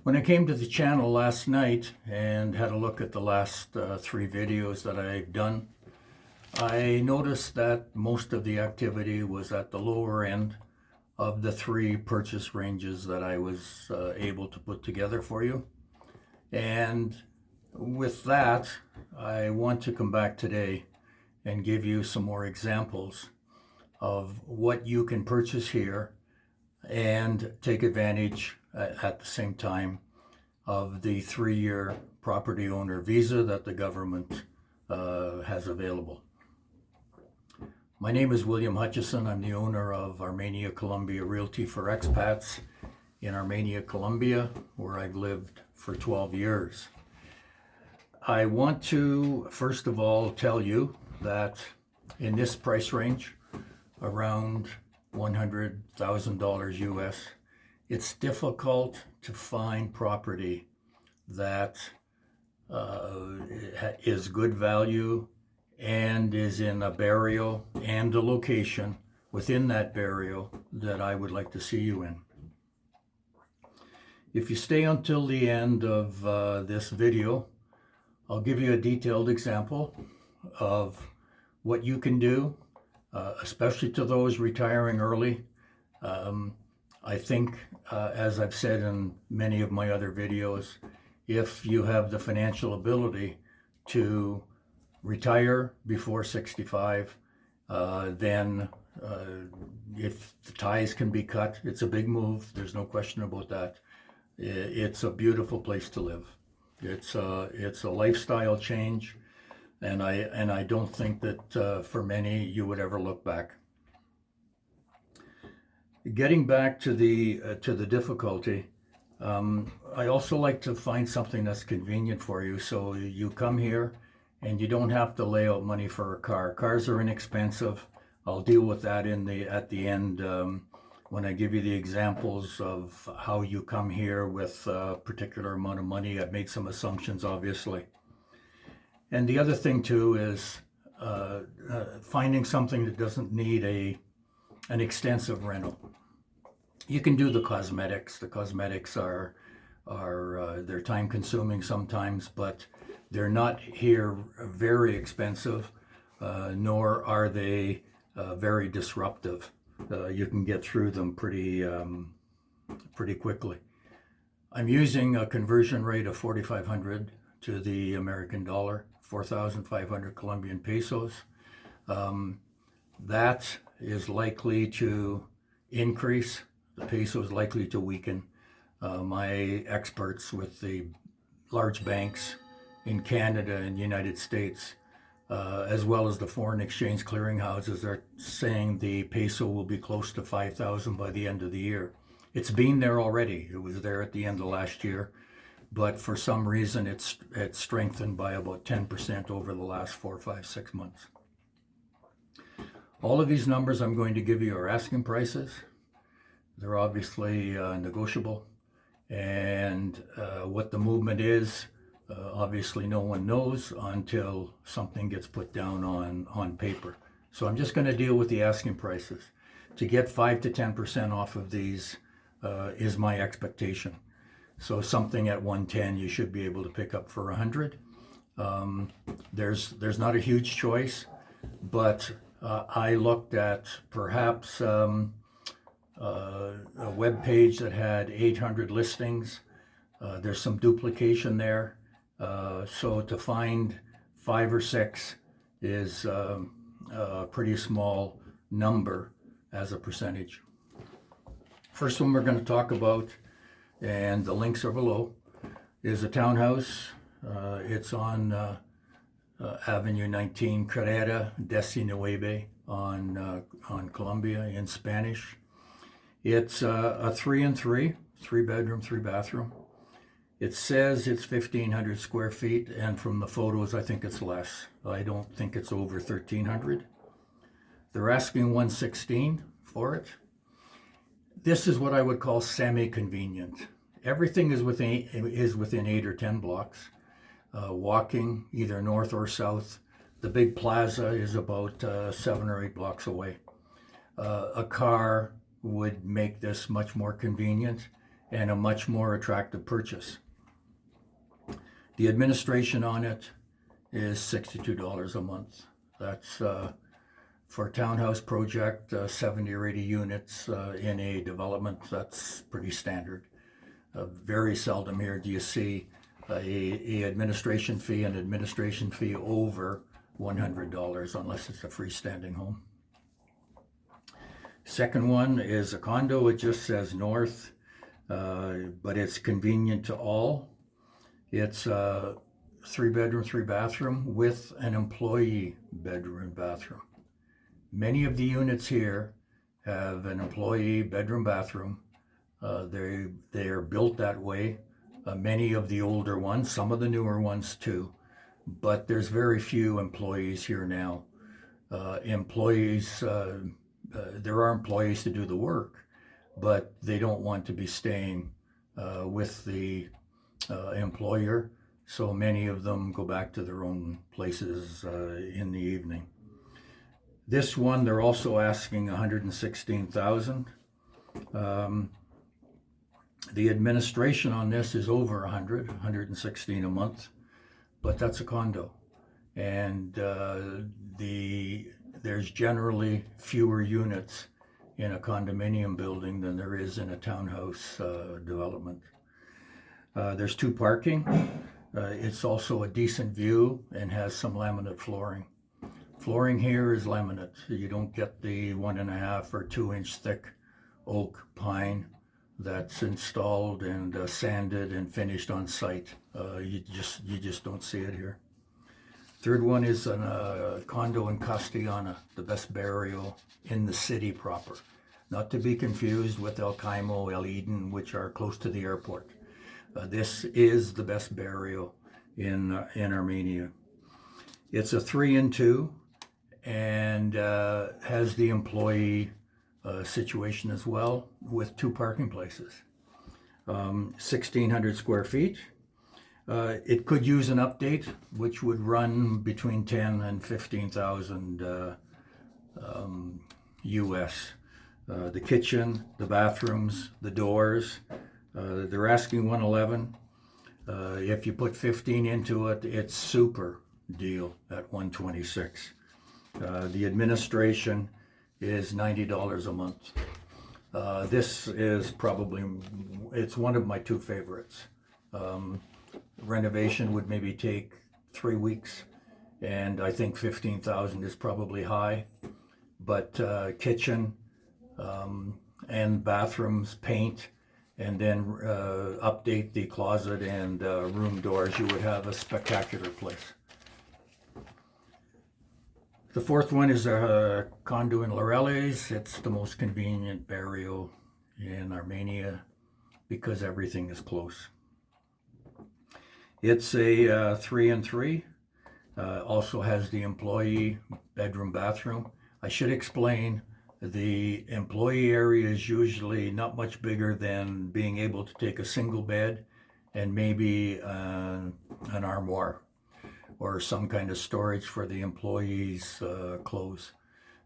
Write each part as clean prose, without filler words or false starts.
When I came to the channel last night and had a look at the last 3 videos that I've done, I noticed that most of the activity was at the lower end of the 3 purchase ranges that I was able to put together for you. And with that, I want to come back today and give you some more examples of what you can purchase here and take advantage at the same time of the 3-year property owner visa that the government has available. My name is William Hutchison. I'm the owner of Armenia Columbia Realty for Expats in Armenia, Colombia, where I've lived for 12 years. I want to first of all tell you that in this price range, around $100,000 US, it's difficult to find property that is good value and is in a barrio and a location within that barrio that I would like to see you in. If you stay until the end of this video, I'll give you a detailed example of what you can do, especially to those retiring early. I think, as I've said in many of my other videos, if you have the financial ability to retire before 65, then if the ties can be cut, it's a big move. There's no question about that. It's a beautiful place to live. It's a lifestyle change, and I don't think that for many you would ever look back. Getting back to the difficulty, I also like to find something that's convenient for you. So you come here and you don't have to lay out money for a car. Cars are inexpensive. I'll deal with that at the end when I give you the examples of how you come here with a particular amount of money. I've made some assumptions, obviously. And the other thing too is finding something that doesn't need an extensive rental. You can do the cosmetics. The cosmetics are they're time consuming sometimes, but they're not here very expensive, nor are they very disruptive. You can get through them pretty quickly. I'm using a conversion rate of 4,500 to the American dollar, 4,500 Colombian pesos. That is likely to increase. The peso is likely to weaken. My experts with the large banks in Canada and United States, as well as the foreign exchange clearinghouses, are saying the peso will be close to 5,000 by the end of the year. It's been there already. It was there at the end of last year, but for some reason it's strengthened by about 10% over the last 4, 5, 6 months. All of these numbers I'm going to give you are asking prices. They're obviously negotiable, and what the movement is, obviously no one knows until something gets put down on paper. So I'm just going to deal with the asking prices. To get 5 to 10% off of these is my expectation. So something at 110 you should be able to pick up for 100. There's not a huge choice, but I looked at perhaps a web page that had 800 listings. There's some duplication there. So to find 5 or 6 is a pretty small number as a percentage. First one we're going to talk about, and the links are below, is a townhouse. It's on Avenue 19, Carrera 19 on Colombia in Spanish. It's a 3-and-3, 3-bedroom, 3-bathroom. It says it's 1,500 square feet, and from the photos, I think it's less. I don't think it's over 1,300. They're asking 116 for it. This is what I would call semi-convenient. Everything is within 8 or 10 blocks. Walking either north or south. The big plaza is about 7 or 8 blocks away. A car would make this much more convenient, and a much more attractive purchase. The administration on it is $62 a month. That's for a townhouse project, 70 or 80 units in a development. That's pretty standard. Very seldom here do you see a administration fee, an administration fee over $100 unless it's a freestanding home. Second one is a condo. It just says north, but it's convenient to all. It's a 3-bedroom, 3-bathroom with an employee bedroom and bathroom. Many of the units here have an employee bedroom, bathroom. They are built that way. Many of the older ones, some of the newer ones too, but there's very few employees here now. There are employees to do the work, but they don't want to be staying with the employer, so many of them go back to their own places in the evening. This one, they're also asking $116,000. The administration on this is over $116 a month, but that's a condo, and there's generally fewer units in a condominium building than there is in a townhouse development. There's 2 parking. It's also a decent view and has some laminate flooring. Flooring here is laminate. You don't get the 1.5 or 2 inch thick oak pine that's installed and sanded and finished on site. You just don't see it here. Third one is a condo in Castellana, the best barrio in the city proper. Not to be confused with El Caimo, El Eden, which are close to the airport. This is the best barrio in Armenia. It's a 3-and-2 and has the employee situation as well, with 2 parking places. 1,600 square feet. It could use an update, which would run between 10 and 15,000 US. The kitchen, the bathrooms, the doors. They're asking 111. If you put 15 into it, it's super deal at 126. The administration is $90 a month. This is probably, it's one of my 2 favorites. Renovation would maybe take 3 weeks, and I think 15,000 is probably high, but kitchen and bathrooms, paint, and then update the closet and room doors, you would have a spectacular place. The fourth one is a condo in Laureles. It's the most convenient barrio in Armenia because everything is close. It's a 3-and-3. Also has the employee bedroom, bathroom. I should explain, the employee area is usually not much bigger than being able to take a single bed and maybe an armoire or some kind of storage for the employees' clothes.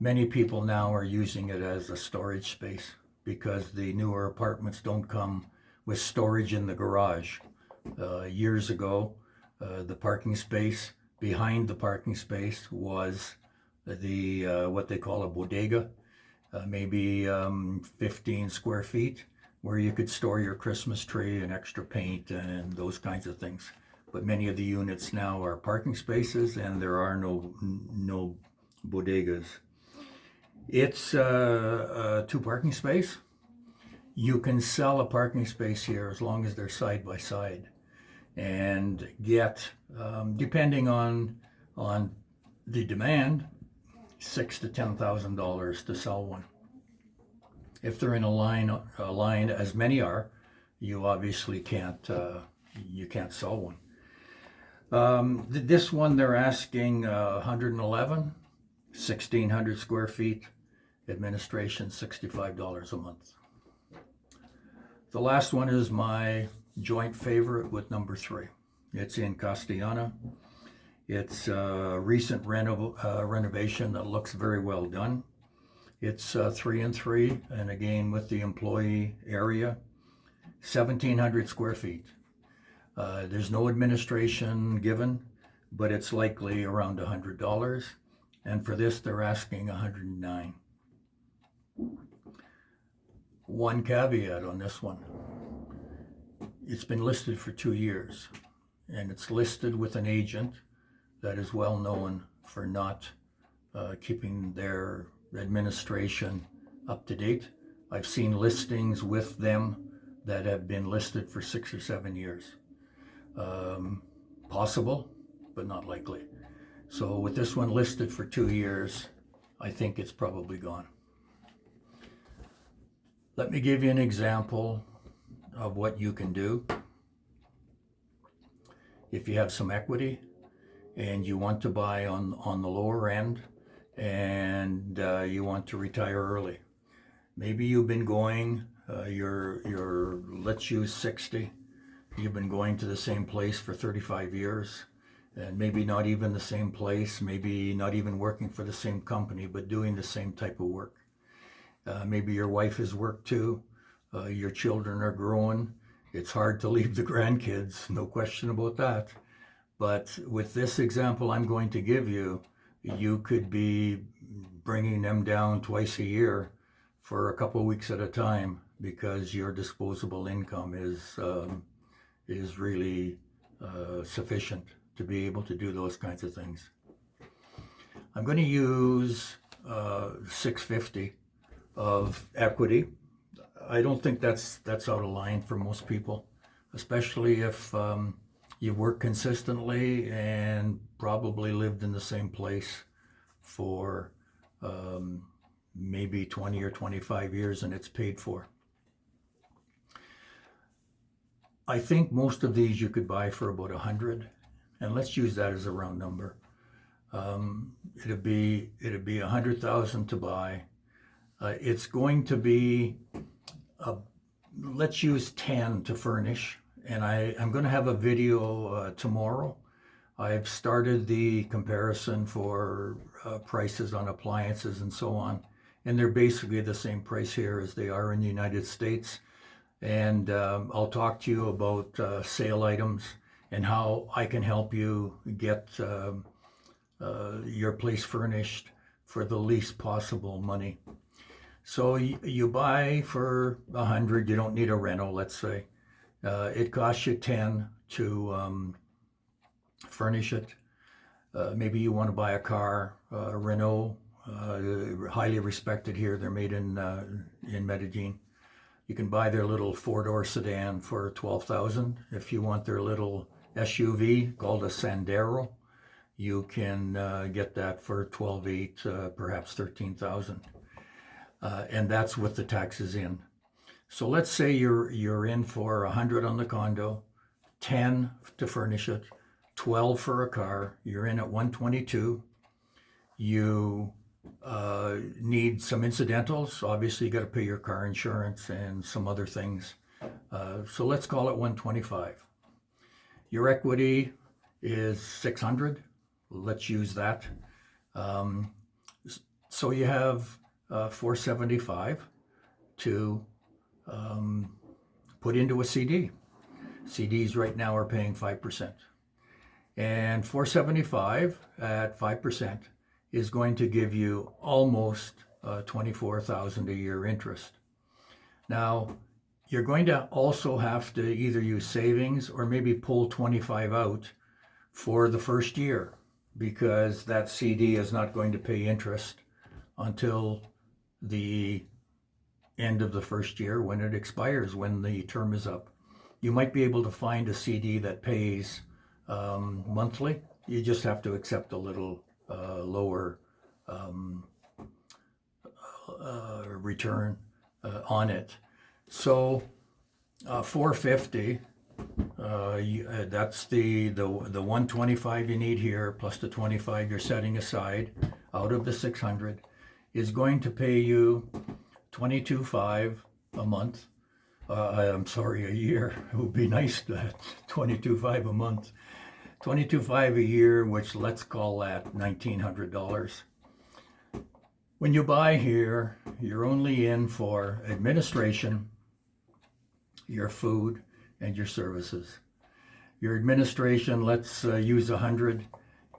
Many people now are using it as a storage space because the newer apartments don't come with storage in the garage. Years ago, the parking space behind the parking space was the what they call a bodega, maybe 15 square feet, where you could store your Christmas tree and extra paint and those kinds of things. But many of the units now are parking spaces, and there are no bodegas. It's a 2 parking space. You can sell a parking space here as long as they're side by side, and get, depending on the demand, $6,000 to $10,000 to sell one. If they're in a line, as many are, you obviously can't sell one. This one they're asking 111, 1,600 square feet, administration $65 a month. The last one is my joint favorite with number 3. It's in Castellana. It's a recent renovation that looks very well done. It's 3-and-3, and again with the employee area. 1,700 square feet. There's no administration given, but it's likely around $100. And for this, they're asking $109. One caveat on this one. It's been listed for 2 years, and it's listed with an agent that is well known for not keeping their administration up to date. I've seen listings with them that have been listed for 6 or 7 years. Possible, but not likely. So with this one listed for 2 years, I think it's probably gone. Let me give you an example of what you can do. If you have some equity and you want to buy on the lower end and you want to retire early. Maybe you've been going, let's use 60. You've been going to the same place for 35 years, and maybe not even the same place, maybe not even working for the same company, but doing the same type of work. Maybe your wife has worked too, your children are growing. It's hard to leave the grandkids, no question about that. But with this example I'm going to give you, you could be bringing them down twice a year for a couple of weeks at a time because your disposable income is really sufficient to be able to do those kinds of things. I'm going to use $650 of equity. I don't think that's out of line for most people, especially if you work consistently and probably lived in the same place for maybe 20 or 25 years and it's paid for. I think most of these you could buy for about 100, and let's use that as a round number. It'd be 100,000 to buy. It's going to be let's use 10 to furnish, and I'm going to have a video tomorrow. I've started the comparison for prices on appliances and so on, and they're basically the same price here as they are in the United States. And I'll talk to you about sale items and how I can help you get your place furnished for the least possible money. So you buy for 100, you don't need a rental, let's say. It costs you 10 to furnish it. Maybe you want to buy a car, Renault, highly respected here. They're made in Medellin. You can buy their little four-door sedan for $12,000. If you want their little SUV called a Sandero, you can get that for $12,800, perhaps $13,000, and that's with the taxes in. So let's say you're in for 100 on the condo, 10 to furnish it, 12 for a car. You're in at 122. You need some incidentals. Obviously, you got to pay your car insurance and some other things. So let's call it 125. Your equity is 600. Let's use that. So you have 475 to put into a CD. CDs right now are paying 5%. And 475 at 5% is going to give you almost $24,000 a year interest. Now, you're going to also have to either use savings or maybe pull 25 out for the first year, because that CD is not going to pay interest until the end of the first year when it expires, when the term is up. You might be able to find a CD that pays monthly. You just have to accept a little lower return on it. So 450, that's the 125 you need here, plus the 25 you're setting aside out of the 600, is going to pay you $22,500 a month. I'm sorry, a year. It would be nice that $22,500 a month. $22,500 a year, which let's call that $1,900. When you buy here, you're only in for administration, your food, and your services. Your administration, let's use 100.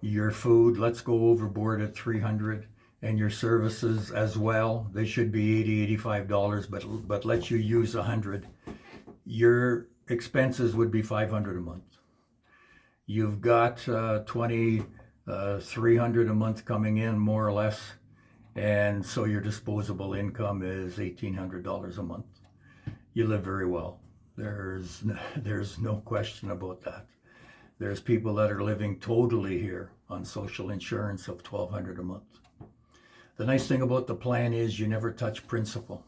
Your food, let's go overboard at 300. And your services as well, they should be $80, $85, but let you use 100. Your expenses would be $500 a month. You've got 300 a month coming in, more or less, and so your disposable income is $1,800 a month. You live very well. There's no question about that. There's people that are living totally here on social insurance of $1,200 a month. The nice thing about the plan is you never touch principal.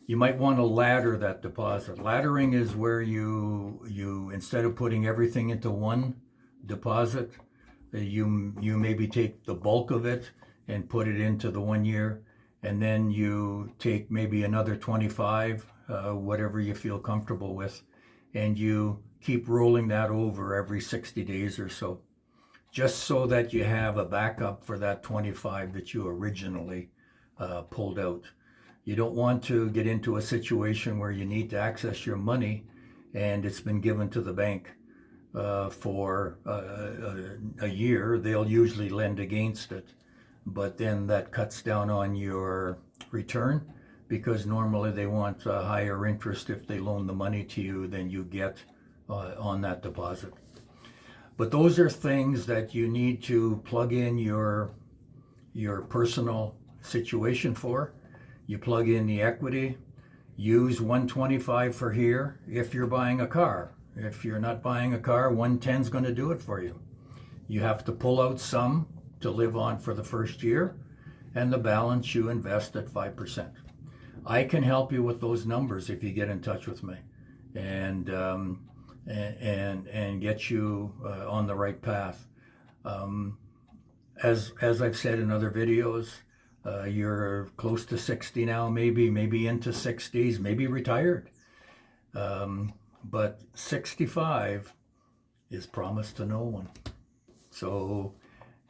You might want to ladder that deposit. Laddering is where you instead of putting everything into one deposit, you maybe take the bulk of it and put it into the 1 year, and then you take maybe another 25, whatever you feel comfortable with, and you keep rolling that over every 60 days or so, just so that you have a backup for that 25 that you originally pulled out. You don't want to get into a situation where you need to access your money and it's been given to the bank for a year. They'll usually lend against it, but then that cuts down on your return, because normally they want a higher interest if they loan the money to you than you get on that deposit. But those are things that you need to plug in your personal situation for. You plug in the equity, use 125 for here if you're buying a car. If you're not buying a car, 110 is going to do it for you. You have to pull out some to live on for the first year, and the balance you invest at 5%. I can help you with those numbers if you get in touch with me, and get you on the right path. As I've said in other videos, you're close to 60 now, maybe into 60s, maybe retired. But 65 is promised to no one. So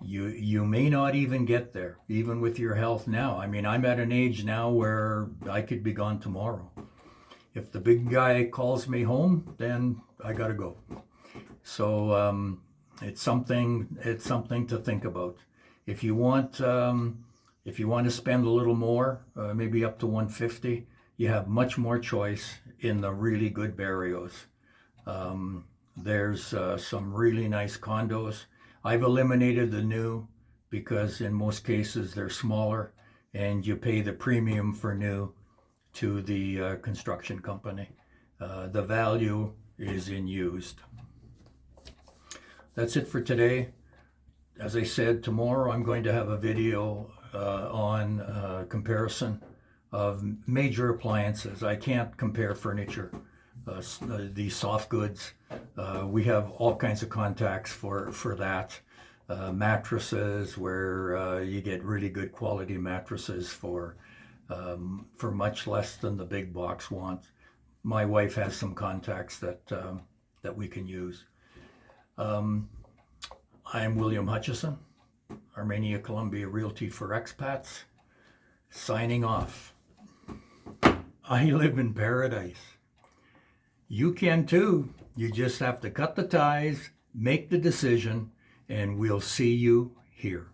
you may not even get there, even with your health now. I mean, I'm at an age now where I could be gone tomorrow. If the big guy calls me home, then I gotta go. So it's something to think about. If you want to spend a little more, maybe up to 150, you have much more choice in the really good barrios. There's some really nice condos. I've eliminated the new because in most cases they're smaller and you pay the premium for new to the construction company. The value is in used. That's it for today. As I said, tomorrow I'm going to have a video on comparison of major appliances. I can't compare furniture, the soft goods. We have all kinds of contacts for that. Mattresses, where you get really good quality mattresses for much less than the big box wants. My wife has some contacts that we can use. I'm William Hutchison, Armenia Columbia Realty for Expats, signing off. I live in paradise. You can too. You just have to cut the ties, make the decision, and we'll see you here.